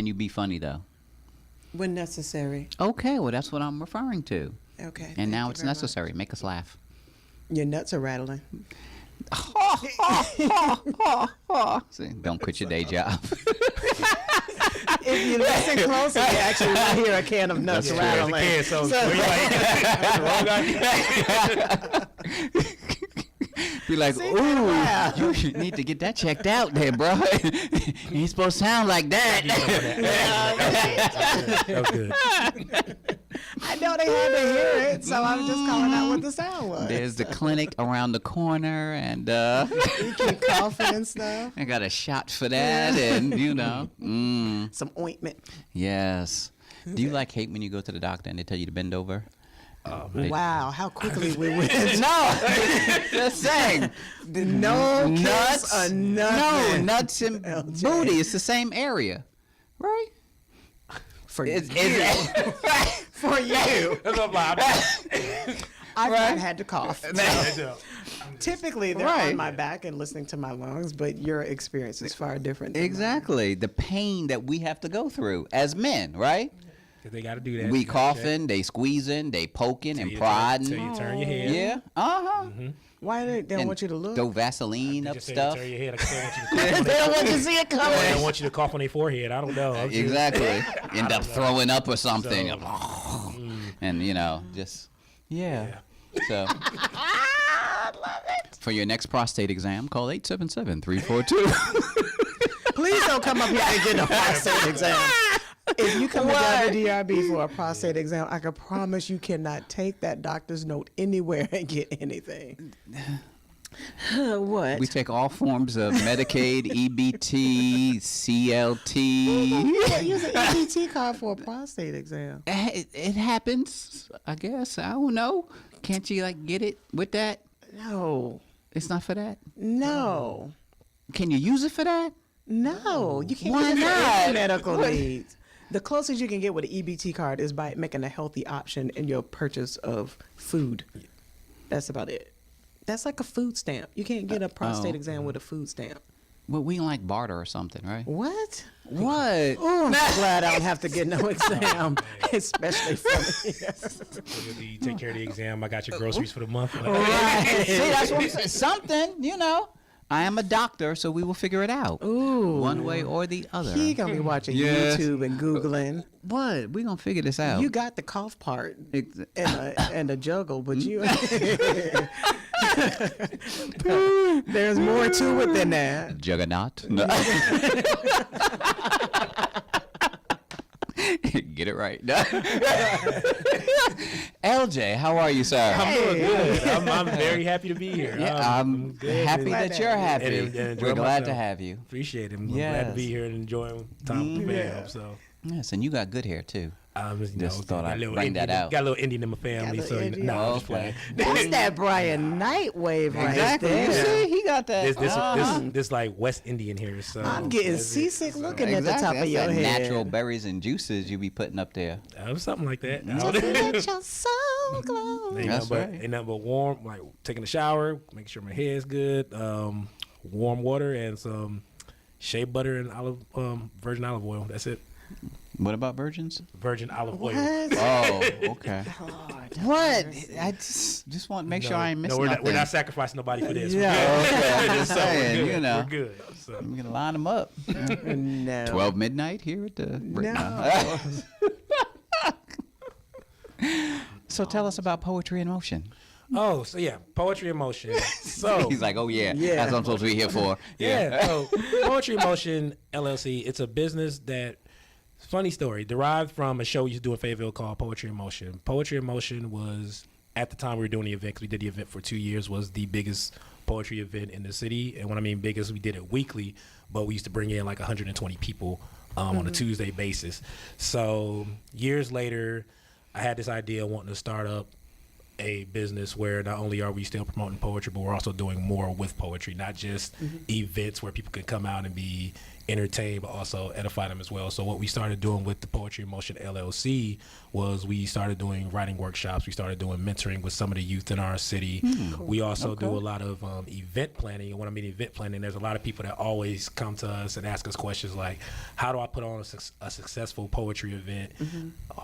Can you be funny though? When necessary. Okay, well that's what I'm referring to. Okay. And now it's necessary. Make us laugh. Your nuts are rattling. See, don't quit your day job. If you listen closely, you actually will hear a can of nuts rattling. Be like, ooh, you need to get that checked out there, bro. You ain't supposed to sound like that. That was good. I know they had to hear it, so I'm just calling out what the sound was. There's the clinic around the corner, and You keep coughing and stuff. I got a shot for that, and Some ointment. yes. Do you hate when you go to the doctor and they tell you to bend over? Wow, how quickly we went. No, just saying. No nuts or nothing. No, nuts and LJ. booty. It's the same area, right? For It's for you. That's what I'm like. I've Right. not had to cough. Typically, they're Right. on my back and listening to my lungs, but your experience is far different. Than exactly the pain that we have to go through as men, right? They got to do that. We coughing, they squeezing, they poking and prodding. Till you turn your head. Yeah, mine. Why they don't And want you to look? throw Vaseline They up just say stuff. turn your head. Like they want you to They cough on don't want you to see it They coming. don't want you to cough on their forehead. I don't know. I'm just- Exactly. End up throwing up or something. So, And just So I love it. for your next prostate exam, call 877-342. Please don't come up here and get a prostate exam. If you come to WDRB for a prostate exam, I can promise you cannot take that doctor's note anywhere and get anything. What? We take all forms of Medicaid, EBT, CLT. You can't use an EBT card for a prostate exam. It happens, I guess. I don't know. Can't you get it with that? No. It's not for that. No. Can you use it for that? No. You can't Why use it for not? any medical needs. The closest you can get with an EBT card is by making a healthy option in your purchase of food. That's about it. That's like a food stamp. You can't get a prostate exam with a food stamp. Well, we like barter or something, right? What? What? Oh, I'm glad I don't have to get no exam, especially from here. You take care of the exam. I got your groceries for the month. Right. See, that's what I'm saying. Something, I am a doctor, so we will figure it out. Ooh. One way or the other. He gonna be watching Yes. YouTube and Googling. What? We gonna figure this out. You got the cough part Ex- and a juggle, but you there's more to it than that. Juggernaut. No. Get it right. LJ, how are you, sir? I'm doing good. I'm very happy to be here. I'm good. happy Glad that to you're have happy. And enjoy We're glad myself. to have you. Appreciate it. I'm glad Yes. to be here and enjoy time with the fam. So, Yes, and you got good hair too. just thought got a I'd little bring Indian, that out. Got a little Indian in my family, Got a so little Indian. no, I'm just Okay. playing. That's that Brian Knight wave right Exactly. there. You see, he got that. This like West Indian here. So I'm getting that's it. seasick looking Exactly. at the top That's of your that head. natural berries and juices you be putting up there. Something like that. Just let your soul glow. Ain't That's nothing right. ain't nothing but warm, like taking a shower, making sure my hair's good, warm water and some shea butter and virgin olive oil. That's it. What about virgins? Virgin olive oil. What? Oh, okay. Lord. What? I just want to make sure I ain't missing we're nothing. not sacrificing nobody for this. Yeah. Okay, I'm just saying, We're know. good. So. I'm gonna line them up. No. 12 midnight here at the. No. So tell us about Poetry in Motion. Oh, so yeah, poetry in motion. So He's like, oh yeah, Yeah. that's what I'm supposed to be here for. yeah, so Poetry in Motion LLC. It's a business that, funny story, derived from a show we used to do in Fayetteville called Poetry in Motion. Poetry in Motion was, at the time we were doing the event, 'cause we did the event for 2 years, was the biggest poetry event in the city. And when I mean biggest, we did it weekly, but we used to bring in like 120 people on a Tuesday basis. So years later, I had this idea of wanting to start up a business where not only are we still promoting poetry, but we're also doing more with poetry, not just events where people can come out and be entertain, but also edify them as well. So what we started doing with the Poetry in Motion LLC was we started doing writing workshops. We started doing mentoring with some of the youth in our city. Cool. We also do a lot of event planning. And when I mean event planning, there's a lot of people that always come to us and ask us questions like, how do I put on a successful poetry event?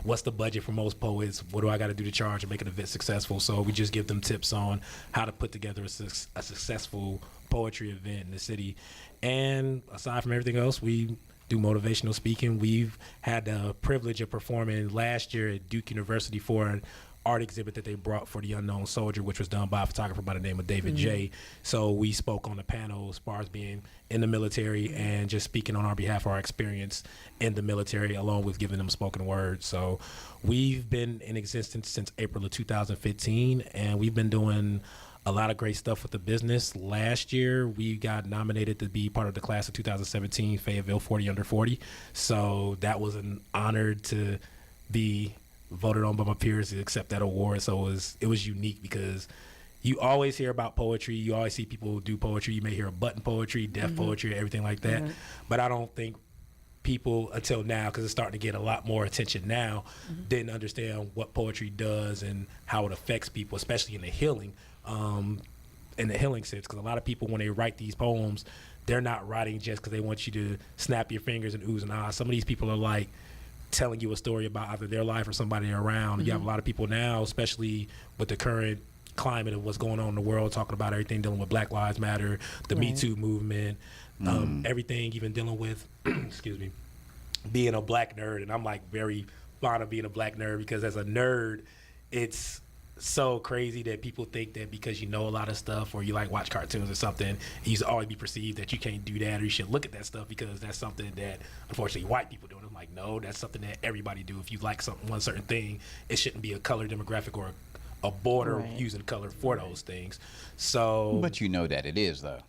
What's the budget for most poets? What do I got to do to charge and make an event successful? So we just give them tips on how to put together a successful poetry event in the city. And aside from everything else, we do motivational speaking. We've had the privilege of performing last year at Duke University for an art exhibit that they brought for the Unknown Soldier, which was done by a photographer by the name of David J. So we spoke on the panel as far as being in the military and just speaking on our behalf of our experience in the military, along with giving them spoken word. So we've been in existence since April of 2015, and we've been doing a lot of great stuff with the business. Last year, we got nominated to be part of the class of 2017 Fayetteville 40 Under 40. So that was an honor to be voted on by my peers to accept that award. So it was unique because you always hear about poetry. You always see people do poetry. You may hear a button poetry, deaf poetry, everything like that. But I don't think people until now, because it's starting to get a lot more attention now, didn't understand what poetry does and how it affects people, especially in the healing sense. Because a lot of people, when they write these poems, they're not writing just because they want you to snap your fingers and oohs and ahs. Some of these people are like telling you a story about either their life or somebody around. You have a lot of people now, especially with the current climate of what's going on in the world, talking about everything dealing with Black Lives Matter, the Me Too movement, everything, even dealing with excuse me, being a black nerd. And I'm like very fond of being a black nerd because as a nerd, it's so crazy that people think that because you know a lot of stuff or you like watch cartoons or something, you should always be perceived that you can't do that or you should look at that stuff because that's something that unfortunately white people do. And I'm like, no, that's something that everybody do. If you like one certain thing, it shouldn't be a color demographic or a border using color for those things. So, But you know that it is though.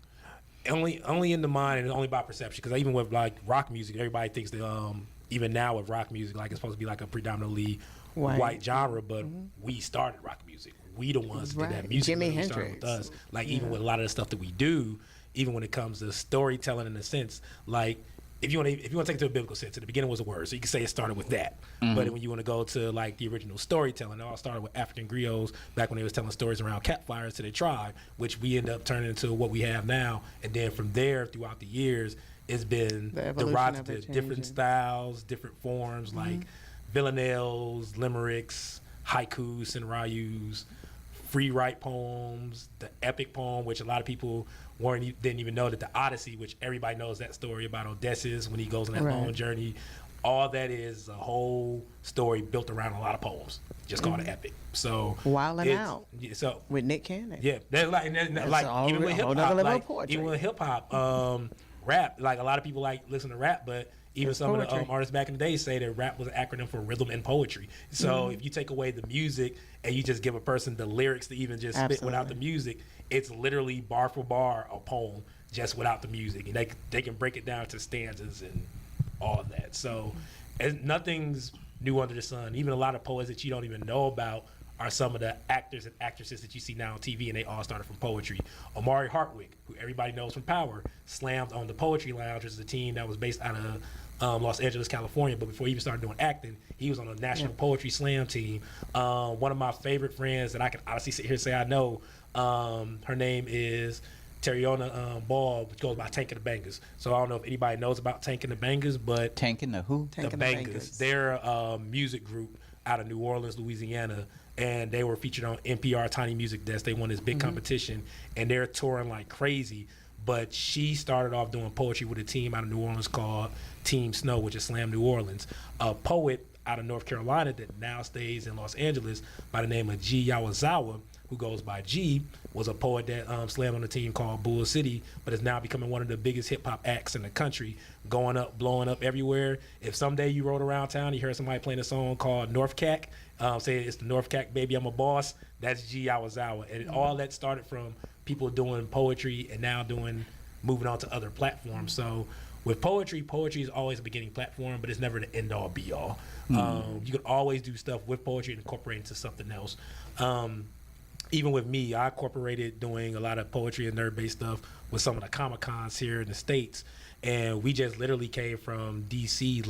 Only in the mind and only by perception. Because even with like rock music, everybody thinks that even now with rock music, like it's supposed to be like a predominantly white genre, but we started rock music. We the ones that did that music. Jimi really started with us. Like even with a lot of the stuff that we do, even when it comes to storytelling in a sense, like if you want to take it to a biblical sense, at the beginning was a word, so you can say it started with that. But when you want to go to like the original storytelling, it all started with African griots back when they was telling stories around campfires to their tribe, which we end up turning into what we have now. And then from there, throughout the years, it's been derived to different styles, different forms, like villanelles, limericks, haikus, and rayus, free write poems, the epic poem, which a lot of people didn't even know that the Odyssey, which everybody knows that story about Odysseus when he goes on that long journey, all that is a whole story built around a lot of poems, just called an epic. So Wildin' Out. So with Nick Cannon. Yeah, like even with hip hop, rap. Like a lot of people like listen to rap, but even some of the artists back in the day say that rap was an acronym for rhythm and poetry. So if you take away the music and you just give a person the lyrics to even just spit without the music, it's literally bar for bar a poem just without the music. And they can break it down to stanzas and all of that. So nothing's new under the sun. Even a lot of poets that you don't even know about are some of the actors and actresses that you see now on TV, and they all started from poetry. Omari Hardwick, who everybody knows from Power, slammed on the Poetry Lounge, which is a team that was based out of Los Angeles, California. But before he even started doing acting, he was on a National Poetry Slam team. One of my favorite friends that I can honestly sit here and say I know, her name is Terriona Ball, which goes by Tank and the Bangers. So I don't know if anybody knows about Tank and the Bangers, but Tank and the who? The Bangers. They're a music group out of New Orleans, Louisiana, and they were featured on NPR Tiny Music Desk. They won this big competition, and they're touring like crazy. But she started off doing poetry with a team out of New Orleans called Team Snow, which is Slam New Orleans. A poet out of North Carolina that now stays in Los Angeles by the name of G Yawazawa, who goes by G, was a poet that slammed on a team called Bull City, but is now becoming one of the biggest hip-hop acts in the country, going up, blowing up everywhere. If someday you rode around town, you heard somebody playing a song called North Cac, say it's the North Cac, baby, I'm a boss, that's G Yawazawa. And all that started from people doing poetry and now moving on to other platforms. So with poetry is always a beginning platform, but it's never the end-all, be-all. You can always do stuff with poetry and incorporate into something else. Even with me, I incorporated doing a lot of poetry and nerd-based stuff with some of the Comic-Cons here in the States. and we just literally came from DC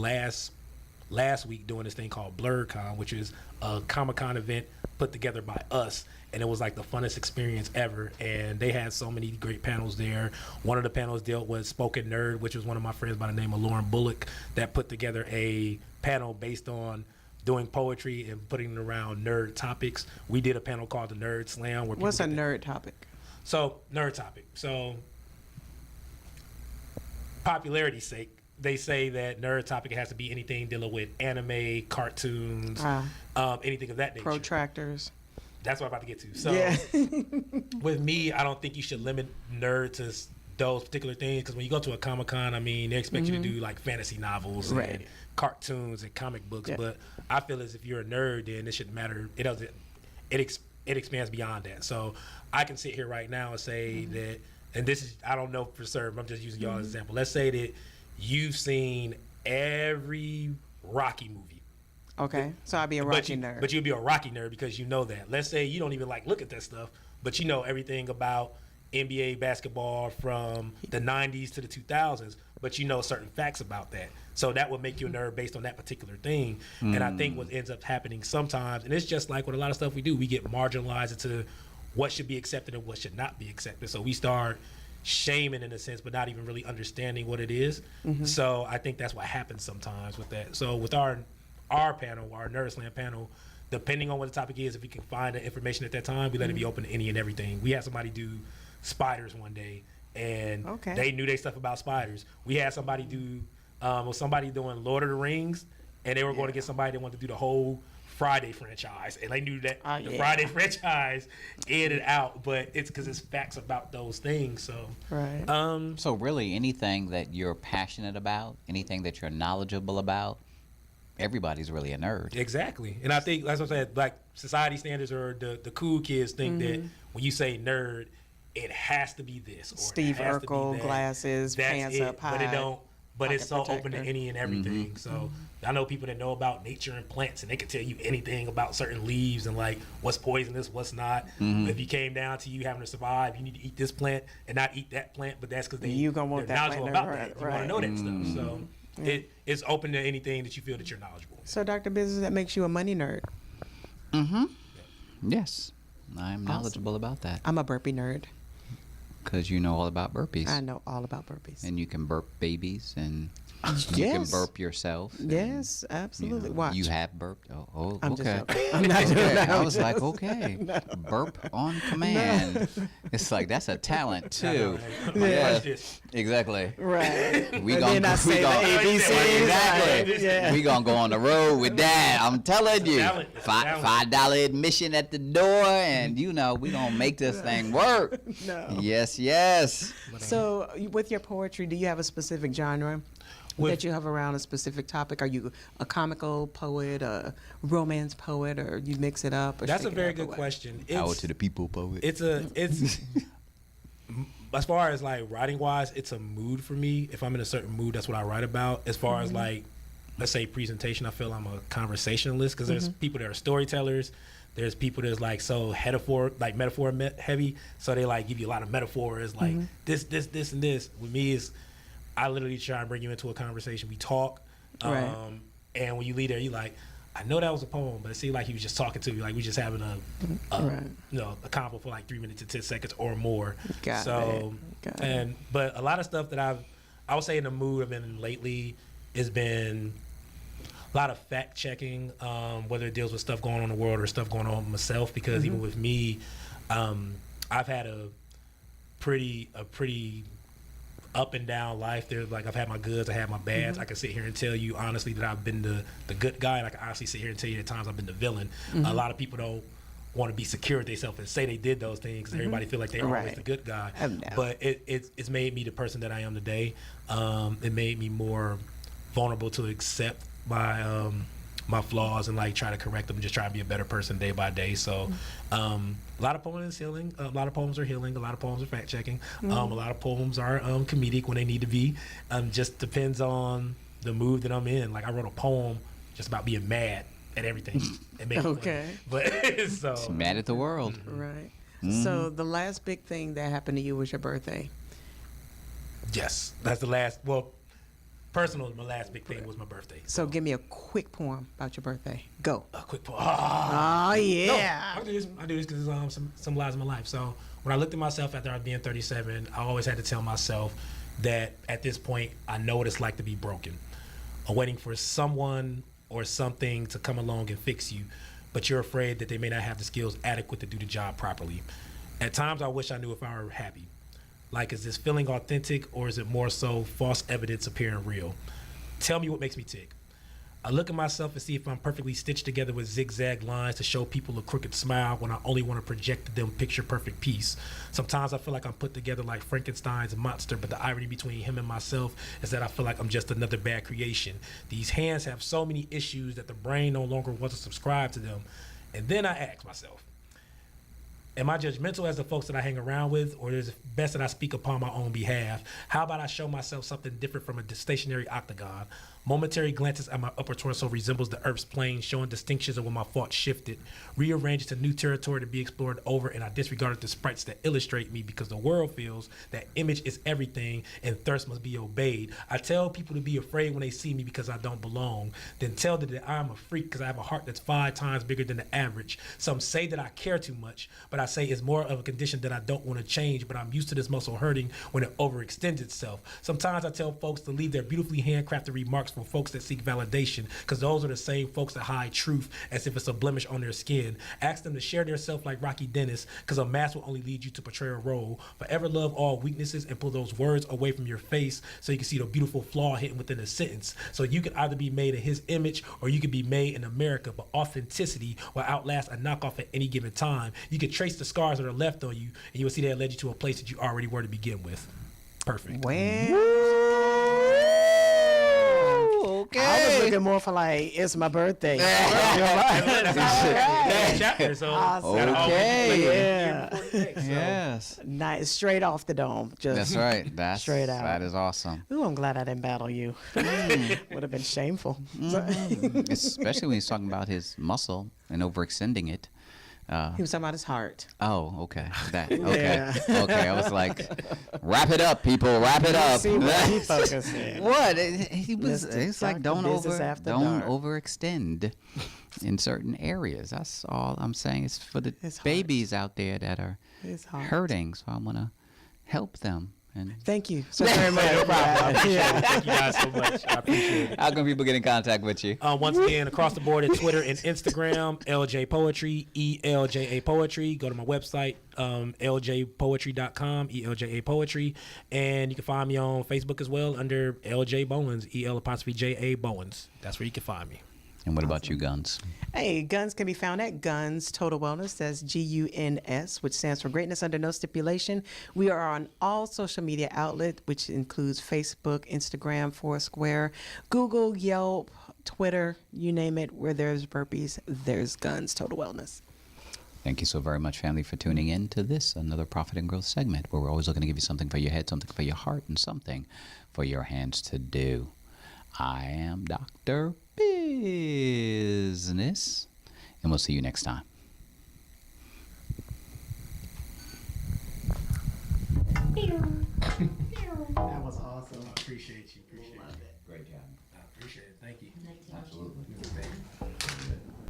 last week doing this thing called BlurCon, which is a Comic-Con event put together by us, and it was like the funnest experience ever. And they had so many great panels there. One of the panels dealt with Spoken Nerd, which was one of my friends by the name of Lauren Bullock that put together a panel based on doing poetry and putting it around nerd topics. We did a panel called the Nerd Slam. Where What's a nerd topic? So, nerd topic. So, popularity's sake, they say that nerd topic has to be anything dealing with anime, cartoons, anything of that nature. Protractors. That's what I'm about to get to. So, Yeah. with me, I don't think you should limit nerd to those particular things, because when you go to a Comic-Con, I mean, they expect you to do like fantasy novels Right. and cartoons and comic books. Yeah. But I feel as if you're a nerd, then it shouldn't matter. It doesn't. It expands beyond that. So I can sit here right now and say that, and this is, I don't know for certain, I'm just using y'all as an example. Let's say that you've seen every Rocky movie. Okay, so I'll be a Rocky nerd. But you'll be a Rocky nerd because you know that. Let's say you don't even like look at that stuff, but you know everything about NBA basketball from the 90s to the 2000s, but you know certain facts about that. So that would make you a nerd based on that particular thing. And I think what ends up happening sometimes, and it's just like with a lot of stuff we do, we get marginalized into what should be accepted and what should not be accepted. So we start shaming in a sense, but not even really understanding what it is. So I think that's what happens sometimes with that. So with our panel, our Nerd Slam panel, depending on what the topic is, if we can find the information at that time, we let it be open to any and everything. We had somebody do spiders one day, and they knew their stuff about spiders. We had somebody do somebody doing Lord of the Rings, and they were going to get somebody that wanted to do the whole Friday franchise, and they knew that the Friday franchise in and out, but it's because it's facts about those things. So So really, anything that you're passionate about, anything that you're knowledgeable about, everybody's really a nerd. Exactly. And I think, that's what I said, like society standards, or the cool kids think that when you say nerd, it has to be this, or Steve it has to Urkel, be that. glasses, That's pants it. up high. But it don't. But it's so pocket open to protector. any and everything. So I know people that know about nature and plants, and they can tell you anything about certain leaves and like what's poisonous, what's not. If you came down to you having to survive, you need to eat this plant and not eat that plant. But that's because You gonna want they're that knowledgeable plant, about right, that. You want to know that stuff. So it's open to anything that you feel that you're knowledgeable. So, Dr. Business, that makes you a money nerd. Yes, I'm knowledgeable about that I'm a burpee nerd. because you know all about burpees. I know all about burpees. And you can burp babies, and you can burp yourself. and, Yes, absolutely. Watch. You have burped. Oh, I'm just okay. joking. I'm not doing Okay, that. I was like, okay, burp on command. It's like that's a talent too. Watch this. Exactly. Right. We And gonna then I say the ABCs. exactly. Right, yeah. We gonna go on the road with that. I'm telling you, talent. It's a talent. $5 admission at the door, and you know we gonna make this thing work. No. Yes, yes. So, with your poetry, do you have a specific genre that you have around a specific topic? Are you a comical poet, a romance poet, or you mix it up? Or That's a shake it very up, or good what? question. Power to the people, poet. It's as far as like writing wise, it's a mood for me. If I'm in a certain mood, that's what I write about. As far as like, let's say presentation, I feel I'm a conversationalist, because there's people that are storytellers. There's people that's like so metaphor heavy. So they like give you a lot of metaphors, like this, and this. With me, is I literally try and bring you into a conversation. We talk, Right. and when you leave there, you like, I know that was a poem, but it seemed like he was just talking to you. Like we just having a a convo for like 3 minutes to 10 seconds or more. Got it. But a lot of stuff that I would say in the mood I've been in lately has been a lot of fact checking, whether it deals with stuff going on in the world or stuff going on with myself. Because even with me, I've had a pretty up and down life. There's like I've had my goods, I had my bads. I can sit here and tell you honestly that I've been the good guy, and I can honestly sit here and tell you at times I've been the villain. A lot of people don't want to be secure with themselves and say they did those things, because everybody feel like they're always the good guy. But it's made me the person that I am today. It made me more vulnerable to accept my flaws and like try to correct them and just try to be a better person day by day. So a lot of poems is healing, a lot of poems are healing, a lot of poems are fact checking, a lot of poems are comedic when they need to be. Just depends on the mood that I'm in. Like I wrote a poem just about being mad at everything and making Okay. But so Mad at the world. Right. So the last big thing that happened to you was your birthday. Yes, that's the last. Well, personal, my last big thing was my birthday. So give me a quick poem about your birthday. Go. A quick poem. Oh, yeah. No, I do this because it symbolizes my life. So when I looked at myself after I was being 37, I always had to tell myself that at this point, I know what it's like to be broken. I'm waiting for someone or something to come along and fix you, but you're afraid that they may not have the skills adequate to do the job properly. At times, I wish I knew if I were happy. Like, is this feeling authentic, or is it more so false evidence appearing real? Tell me what makes me tick. I look at myself and see if I'm perfectly stitched together with zigzag lines to show people a crooked smile when I only want to project to them picture-perfect peace. Sometimes I feel like I'm put together like Frankenstein's monster, but the irony between him and myself is that I feel like I'm just another bad creation. These hands have so many issues that the brain no longer wants to subscribe to them. And then I ask myself, am I judgmental as the folks that I hang around with, or is it best that I speak upon my own behalf? How about I show myself something different from a stationary octagon? Momentary glances at my upper torso resembles the Earth's plane, showing distinctions of when my thoughts shifted. Rearranged to new territory to be explored over, and I disregarded the sprites that illustrate me because the world feels that image is everything and thirst must be obeyed. I tell people to be afraid when they see me because I don't belong. Then tell them that I'm a freak because I have a heart that's 5 times bigger than the average. Some say that I care too much, but I say it's more of a condition that I don't want to change, but I'm used to this muscle hurting when it overextends itself. Sometimes I tell folks to leave their beautifully handcrafted remarks for folks that seek validation, because those are the same folks that hide truth as if it's a blemish on their skin. Ask them to share their self like Rocky Dennis, because a mask will only lead you to portray a role. Forever love all weaknesses and pull those words away from your face so you can see the beautiful flaw hidden within a sentence. So you can either be made in his image or you can be made in America, but authenticity will outlast a knockoff at any given time. You can trace the scars that are left on you, and you will see that led you to a place that you already were to begin with. Perfect. Okay. I was looking more for like, it's my birthday. Chapter, so okay. Yeah. Yes. Nice. Straight off the dome. Just That's right. That's straight out. That is awesome. Ooh, I'm glad I didn't battle you. Would have been shameful. Especially when he's talking about his muscle and overextending it. He was talking about his heart. Oh, okay. That okay. Yeah. Okay. I was like, wrap it up, people. Wrap it up. See what he focused in. What? He was. Mr. It's like Dr. don't Business After Dark. overextend in certain areas. That's all I'm saying. It's for the His heart. babies out there that are His heart. hurting. So I want to help them. And Thank you so very much. Thank you guys so much. I appreciate it. how can people get in contact with you? Once again, across the board at Twitter and Instagram, LJ Poetry, ELJA Poetry. Go to my website, ljpoetry.com, ELJA Poetry. And you can find me on Facebook as well under LJ Bowens, EL''JA Bowens. That's where you can find me. And what about you, Guns? Hey, Guns can be found at Guns Total Wellness. That's GUNS, which stands for Greatness Under No Stipulation. We are on all social media outlets, which includes Facebook, Instagram, Foursquare, Google, Yelp, Twitter, you name it. Where there's burpees, there's Guns Total Wellness. Thank you so very much, family, for tuning in to this, another Profit and Growth segment, where we're always looking to give you something for your head, something for your heart, and something for your hands to do. I am Dr. Bizness, and we'll see you next time. That was awesome. I appreciate you. Appreciate it. Great job. I appreciate it. Thank you. Absolutely.